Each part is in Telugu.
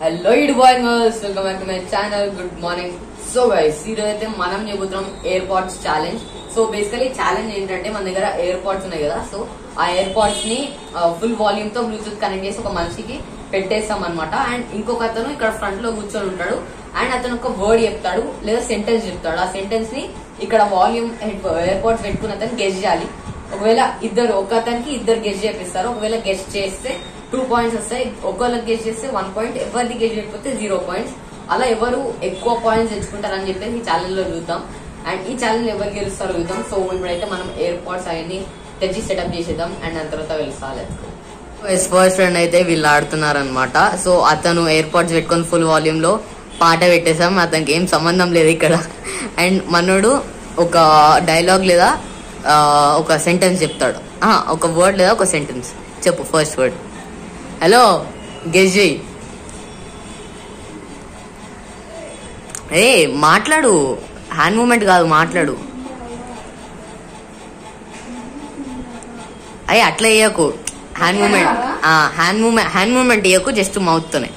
హలో ఇటు boy girls, welcome back to my channel. Good morning. So guys, ఈరోజు అయితే మనం చెబుతున్నాం AirPods challenge. So basically challenge ఏంటంటే మన దగ్గర ఎయిర్ పాడ్స్ ఉన్నాయి కదా, సో ఆ ఎయిర్ పాడ్స్ ని ఫుల్ వాల్యూమ్ తో బ్లూటూత్ కనెక్ట్ చేసి ఒక మనిషికి పెట్టేస్తాం అనమాట. అండ్ ఇంకొక అతను ఇక్కడ ఫ్రంట్ లో కూర్చొని ఉంటాడు అండ్ అతను ఒక వర్డ్ చెప్తాడు లేదా సెంటెన్స్ చెప్తాడు. ఆ సెంటెన్స్ ని ఇక్కడ వాల్యూమ్ ఎయిర్ పాడ్స్ పెట్టుకున్న అతను గెస్ చేయాలి. ఒకవేళ ఒక అతనికి ఇద్దరు గెస్ చేపిస్తారు. ఒకవేళ గెస్ చేస్తే 2 పాయింట్స్ వస్తాయి. ఒకళ్ళకి గెస్ చేస్తే 1 పాయింట్, ఎవరికి గెస్ చేయకపోతే 0 పాయింట్స్. అలా ఎవరు ఎక్కువ పాయింట్స్ తెచ్చుకుంటారని చెప్పేసి ఈ ఛాలెంజ్ లో చూద్దాం. అండ్ ఈ ఛాలెంజ్ ఎవరు గెలుస్తారో చూద్దాం. సో ఇప్పుడైతే మనం ఎయిర్ పాడ్స్ అవన్నీ తెచ్చి సెటప్ చేసేద్దాం అండ్ దాని తర్వాత వెళ్తాలి. ఫస్ట్ ఫ్రెండ్ అయితే వీళ్ళు ఆడుతున్నారు అనమాట. సో అతను ఎయిర్ పాడ్స్ పెట్టుకొని ఫుల్ వాల్యూమ్ లో పాట పెట్టేసాం. అతనికి ఏం సంబంధం లేదు ఇక్కడ. అండ్ మనోడు ఒక డైలాగ్ లేదా ఒక సెంటెన్స్ చెప్తాడు. ఒక వర్డ్ లేదా ఒక సెంటెన్స్ చెప్పు. First word. హలో, గెస్ చేయి. ఏ మాట్లాడు, హ్యాండ్ మూమెంట్ కాదు, మాట్లాడు. అయ్యి అట్లా ఇయ్యకు, హ్యాండ్ మూమెంట్ ఇయ్యకు, జస్ట్ మౌత్ తోనే.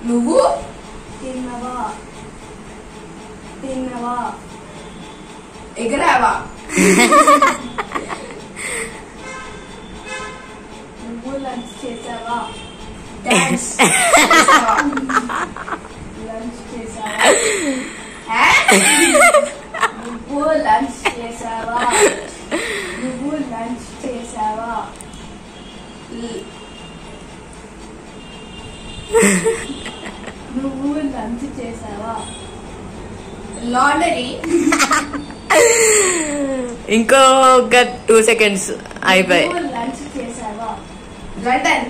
నువ్వు తిన్నవా ఎగరావా నువ్వు లంచ్ చేసావా డాన్స్ లంచ్ చేసావా నువ్వు లంచ్ చేసావా నువ్వు లంచ్ చేసావా నువ్వు లంచ్ చేసావా లాండరీ ఇంకో 2 సెకండ్స్ అయిపోయి. లంచ్ చేసావా లండన్.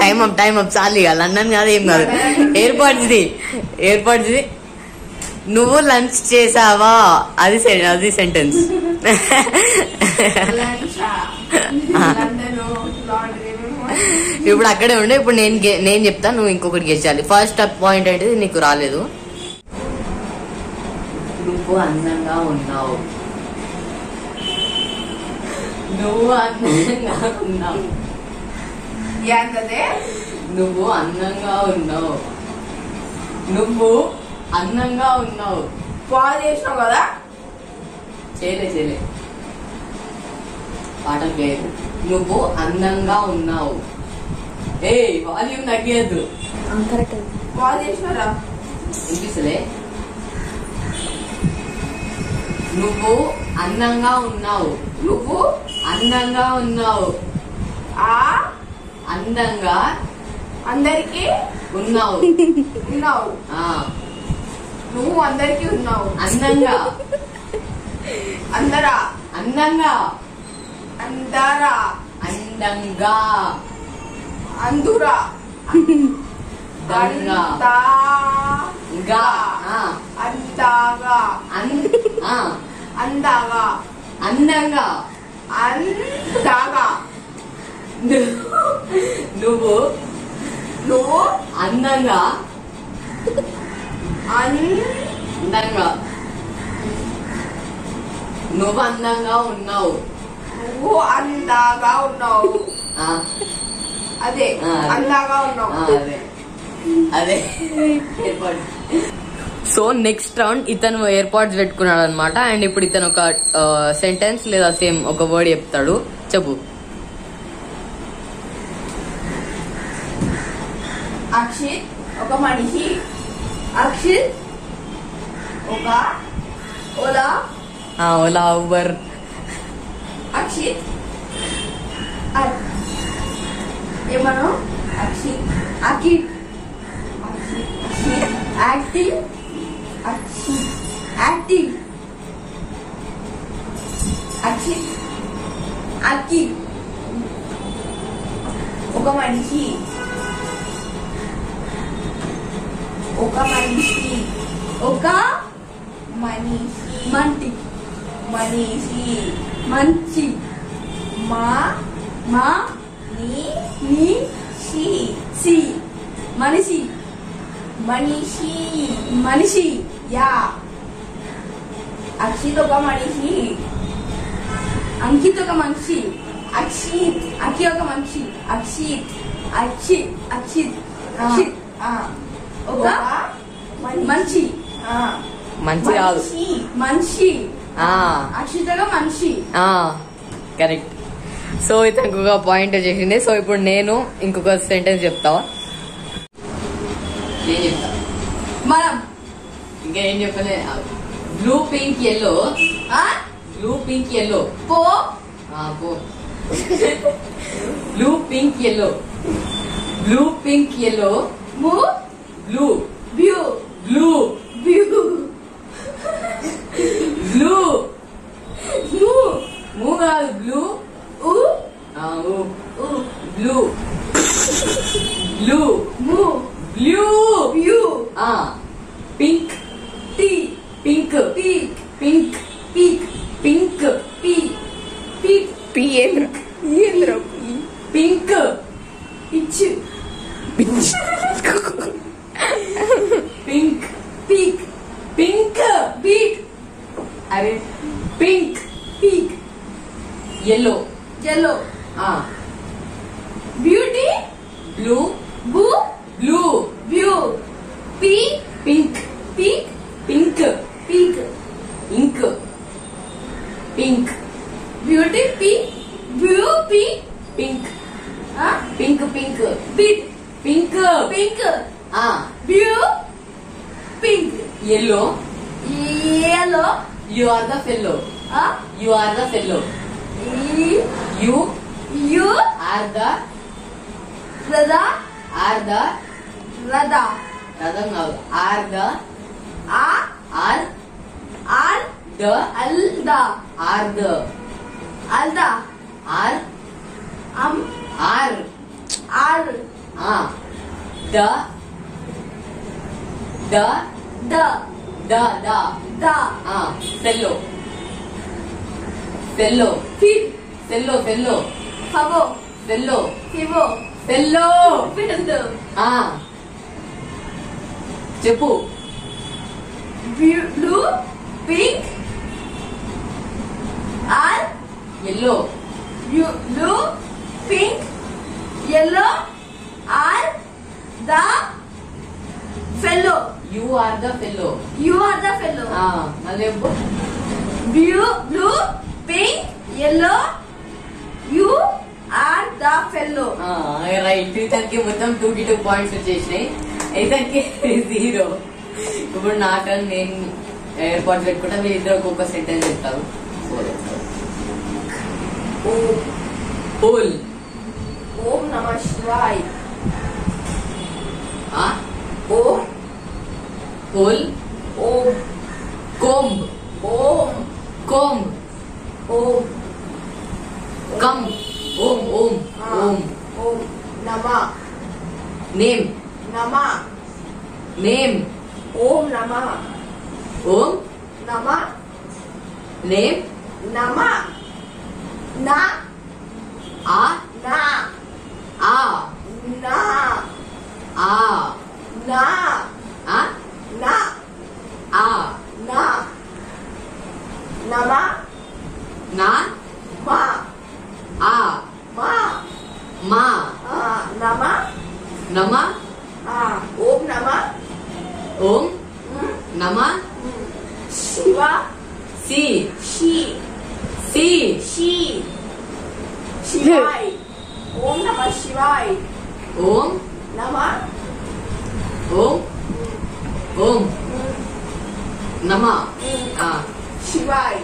టైం అప్ చాలు. ఇక లండన్ కాదు, ఏం కాదు. ఎయిర్పోర్ట్స్ ది నువ్వు లంచ్ చేసావా, అది సెంటెన్స్. ఇప్పుడు అక్కడే ఉండే. ఇప్పుడు నేను చెప్తా, నువ్వు ఇంకొకటి గెస్ చేయాలి. ఫస్ట్ పాయింట్ అంటే నీకు రాలేదు. నువ్వు అందంగా ఉన్నావు. నువ్వు అందంగా ఉన్నావు. నువ్వు అందంగా ఉన్నావు. నువ్వు అందంగా ఉన్నావు. పాలు చేసినావు కదా. చేయలే పాటలు లేదు. నువ్వు అందంగా ఉన్నావు. A volume తగ్గేద్దు. పాలు చేసినారా వినిపిస్తలే. నువ్వు అందంగా ఉన్నావు. నువ్వు అందంగా ఉన్నావు. అందంగా అందరికి ఉన్నావు. ఉన్నావు. నువ్వు అందరికి ఉన్నావు. అందంగా. అందరా. అందంగా. అందరా. అందంగా. అందురా. అందంగా. అందాగా. అందాగా. అందంగా. అందాగా. నువ్వు అందంగా. అందంగా. నువ్వు అందంగా ఉన్నావు. నువ్వు అందాగా ఉన్నావు. అదే అందాగా ఉన్నావు. అదే. సో నెక్స్ట్ రౌండ్ ఇతను ఎయిర్ పాడ్స్ పెట్టుకున్నాడు అనమాట. అండ్ ఇప్పుడు ఇతను ఒక సెంటెన్స్ లేదా సేమ్ ఒక వర్డ్ చెప్తాడు. చెప్పు. అక్షిత్ ఒక మనిషి. అక్షిత్ ఒక ఓలా ఊబర్. అక్షిత్ ఏమను అక్షిత్ అఖిత్ యాక్టివ్. అక్షిత్ యాక్టివ్. అక్షిత్ అఖి ఒక మనిషి. ఒక మనిషి. ఒక మనిషి. మనిషి. మంచి. మా నీ నీ షీ సి మనిషి మనిషి మనిషి యా అక్షిత్ ఒక మనిషి అంకిత్ ఒక మనిషి అక్షిత్ అఖి ఒక మనిషి అక్షిత్ అక్షిత్ అక్షిత్ అక్షిత్ ఒక మనిషి మంచి రాదు మనిషి అక్షిత్ ఒక మనిషి కరెక్ట్. సో ఇతనికి ఒక పాయింట్ వచ్చేసింది. సో ఇప్పుడు నేను ఇంకొక సెంటెన్స్ చెప్తావా? నేను చెప్తా. మనం ఇంకా ఏం చెప్పలే. Blue pink yellow. Blue pink yellow. పో పో. Blue pink yellow. Blue pink yellow. ము బ్లూ బ్యూ బ్లూ బ్యూ బ్లూ ము మూ కాదు బ్లూ. ఉ బ్లూ బ్లూ ము బ్లూ బ్యూ పింక్ టీ pink peak pink peak pink పీ పీక్ ఏంద్ర పింక్ ఇచ్చు పింక్ పీక్ పింక్ బీట్ అరే pink peak yellow yellow beauty blue boo blue view pea pink peak pink peak ink pink beauty peak view peak pink huh pink pink beat pink pink view pink yellow yellow you are the fellow you are the fellow you you are the Radha radham కాదు are the are the alda are the alda are are the fellow fellow feed fellow fellow favo fellow fivo fellow field చెప్పు. blue pink are yellow blue pink yellow are the fellow you are the fellow you are the fellow మళ్ళీ చెప్పు. blue pink yellow you are the fellow right. ఇతనికి మొత్తం 2 పాయింట్స్ వచ్చేసినాయి. ఇతనికి 0. ఇప్పుడు నా టర్న్. నేను ఎయిర్పోర్ట్ పెట్టుకుంటా. మీరు ఇద్దరు ఒక్కొక్క సెంటెన్స్ చెప్తారు. ఓల్ Om Namah Shivaya Om ఓల్ Om కోంబ్ Om కోంబ్ Om కమ్ ఓం ఓం ఓం Om Namah నేమ్ Namah నేమ్ Om Namah ఓం Namah నేమ్ Namah Na ఆ Na ఆ Na ఆ Na ఆ Na ఆ Na Namah నా Ma ఆ Ma మా Namah నమ Om Namah ఓం నమ Shiva సి Shi సి Shi Shivaya Om Namah Shivaya ఓం Namah ఓం ఓం నమ Shivaya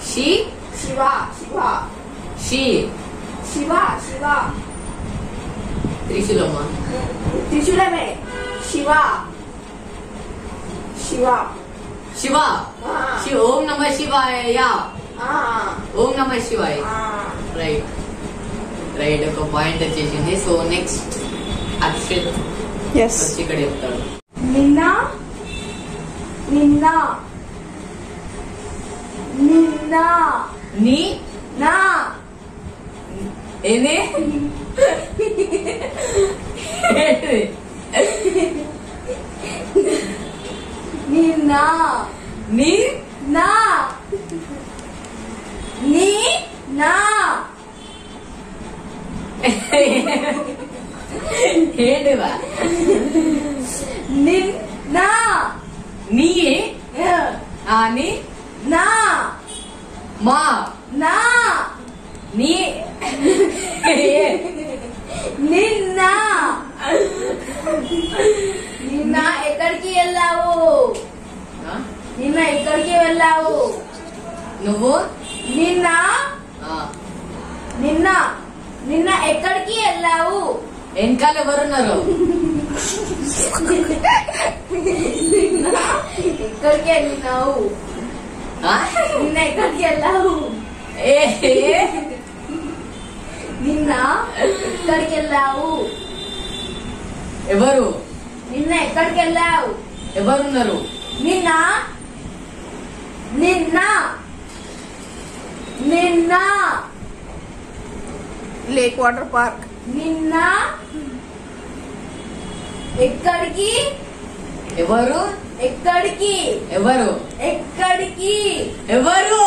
షి Shiva Shiva షి Shiva Shiva త్రిశూలమ్మ त्रिशूलमे Shiva Shiva Shiva ఓం నమ శివాయ ఓం నమ శివాయ రైట్ రైట్. ఒక పాయింట్ వచ్చేసింది. సో నెక్స్ట్ అక్షిత్ వచ్చి ఇక్కడ చెప్తాడు. నిన్న నిన్న నిన్న నీ నా ఏనే ఏంటిది నిన్న నీ నా నీ నా ఏంటివా నిన్న నీ నీ నా మా నా నీ నిన్న నిన్న ఎక్కడికి వెళ్ళావు నిన్న ఎక్కడికి వెళ్ళావు నువ్వు నిన్న ఆ, నిన్న నిన్న ఎక్కడికి వెళ్ళావు వెనకాల ఎవరున్నారు నిన్న ఎక్కడికి వెళ్ళినావు ఆ? నిన్న ఎక్కడికి వెళ్ళావు ఏ ఏ? నిన్న ఎక్కడికి వెళ్ళావు ఎవరు నిన్న ఎక్కడికి వెళ్ళావు ఎవరున్నారు నిన్న నిన్న నిన్న లేక్ వాటర్ పార్క్. నిన్న ఎక్కడికి ఎవరు ఎక్కడికి ఎవరు ఎక్కడికి ఎవరు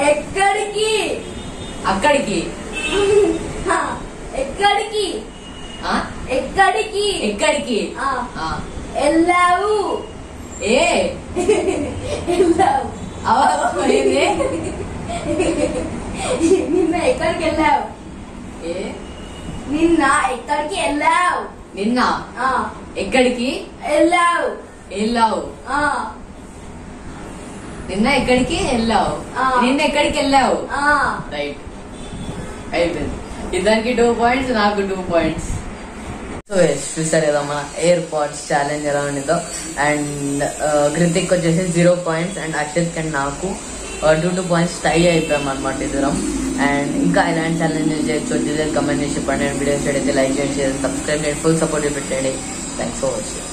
ఎక్కడికి అక్కడికి హ, ఎక్కడికి ఆ? ఎక్కడికి ఎక్కడికి ఆ, ఆ. వెళ్ళావు ఏ వెళ్ళావు అవ- ఏంది? నిన్న ఎక్కడికి వెళ్ళావు ఏ నిన్న ఎక్కడికి వెళ్ళావు నిన్న ఆ, ఎక్కడికి వెళ్ళావు వెళ్ళావు ఆ, నిన్న ఎక్కడికి వెళ్ళావు ఆ. నిన్న ఎక్కడికి వెళ్ళావు ఆ. రైట్ అయిపోయింది ఇద్దరికి 2 పాయింట్స్ నాకు 2 పాయింట్స్ సో చూసారు కదా మన ఎయిర్ పాడ్స్ ఛాలెంజ్ ఎలా ఉండిందో అండ్ కృతిక్ వచ్చేసి 0 పాయింట్స్ అండ్ అక్షిత్ అండ్ నాకు 2 పాయింట్స్ టై అయిపోయాం అనమాట ఇద్దరం అండ్ ఇంకా ఇలాంటి ఛాలెంజ్ చేయొచ్చు వచ్చేసి కమెంట్ చేసి చెప్పండి అండ్ వీడియోస్ అయితే లైక్ చేయండి సబ్స్క్రైబ్ చేయండి ఫుల్ సపోర్ట్ పెట్టండి థ్యాంక్స్ ఫర్ వాచింగ్